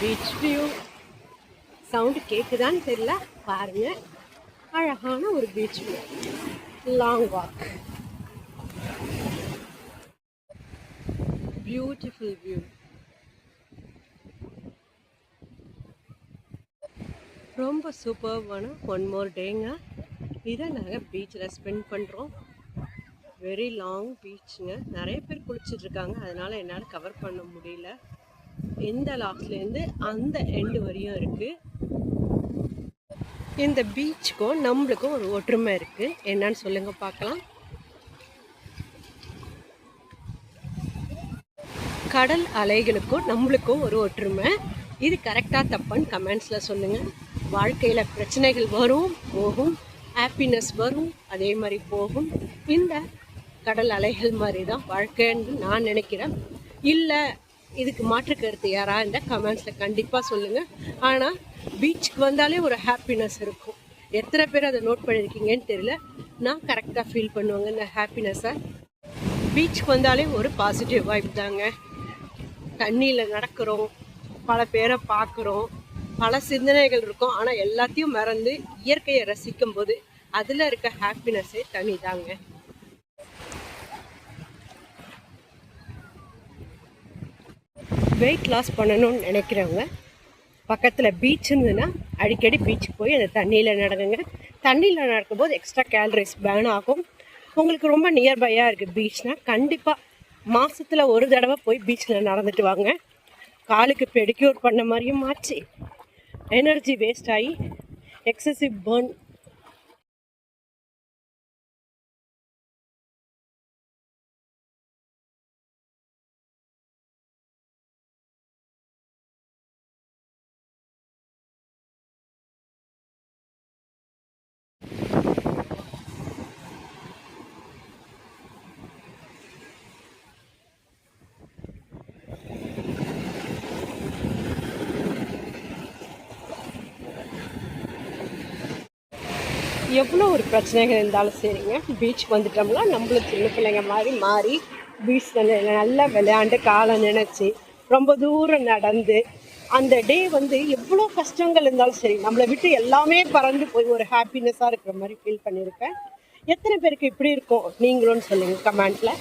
Beach view. Sound கேட்குதான்னு தெரியல, பாருங்க. அழகான ஒரு beach view. Long walk. Beautiful view. ரொம்ப சூப்பர்வான ஒன் மோர் டேங்க. இதை நாங்கள் பீச்சில் ஸ்பெண்ட் பண்ணுறோம். வெரி லாங் பீச்சுங்க. நிறைய பேர் குளிச்சுட்ருக்காங்க, அதனால் என்னால் கவர் பண்ண முடியல. இந்த லாஸ்ட்லேருந்து அந்த எண்டு வரையும் இருக்குது. இந்த பீச்சுக்கும் நம்மளுக்கும் ஒரு ஒற்றுமை இருக்குது. என்னன்னு சொல்லுங்கள் பார்க்கலாம். கடல் அலைகளுக்கும் நம்மளுக்கும் ஒரு ஒற்றுமை. இது கரெக்டாக தப்பான்னு கமெண்ட்ஸில் சொல்லுங்கள். வாழ்க்கையில் பிரச்சனைகள் வரும் போகும், ஹாப்பினஸ் வரும் அதே மாதிரி போகும். இந்த கடல் அலைகள் மாதிரி தான் வாழ்க்கைன்னு நான் நினைக்கிறேன். இல்லை இதுக்கு மாற்று கருத்து யாரா இந்த கமெண்ட்ஸில் கண்டிப்பாக சொல்லுங்கள். ஆனால் பீச்சுக்கு வந்தாலே ஒரு ஹாப்பினஸ் இருக்கும். எத்தனை பேர் அதை நோட் பண்ணியிருக்கீங்கன்னு தெரியல. நான் கரெக்டாக ஃபீல் பண்ணுவாங்க இந்த ஹாப்பினஸை. பீச்சுக்கு வந்தாலே ஒரு பாசிட்டிவ் வைப் தாங்க. தண்ணியில் நடக்கிறோம், பல பேரை பார்க்குறோம், பல சிந்தனைகள் இருக்கும். ஆனால் எல்லாத்தையும் மறந்து இயற்கையை ரசிக்கும் போது அதில் இருக்க ஹாப்பினஸ்ஸே தனி தாங்க. வெயிட் லாஸ் பண்ணணும்னு நினைக்கிறவங்க பக்கத்தில் பீச் இருந்ததுன்னா அடிக்கடி பீச்சுக்கு போய் அந்த தண்ணியில் நடக்குங்க. தண்ணியில் நடக்கும்போது எக்ஸ்ட்ரா கேலரிஸ் பேர்ன் ஆகும். உங்களுக்கு ரொம்ப நியர்பையாக இருக்குது பீச்னால் கண்டிப்பாக மாதத்தில் ஒரு தடவை போய் பீச்சில் நடந்துட்டு வாங்க. காலுக்கு பெடிக்யூர் பண்ண மாதிரியும் ஆச்சு, எனர்ஜி வேஸ்ட் ஆகி எக்ஸசிவ் பர்ன். எவ்வளோ ஒரு பிரச்சனைகள் இருந்தாலும் சரிங்க, பீச்சுக்கு வந்துட்டோம்னா நம்மளும் சின்ன பிள்ளைங்க மாதிரி மாறி பீச்சில் நல்லா விளையாண்டு காலை நினச்சி ரொம்ப தூரம் நடந்து அந்த டே வந்து எவ்வளோ கஷ்டங்கள் இருந்தாலும் சரி நம்மளை விட்டு எல்லாமே பறந்து போய் ஒரு ஹாப்பினஸ்ஸாக இருக்கிற மாதிரி ஃபீல் பண்ணியிருக்கேன். எத்தனை பேருக்கு இப்படி இருக்கும் நீங்களும் சொல்லுங்கள் கமெண்ட்டில்.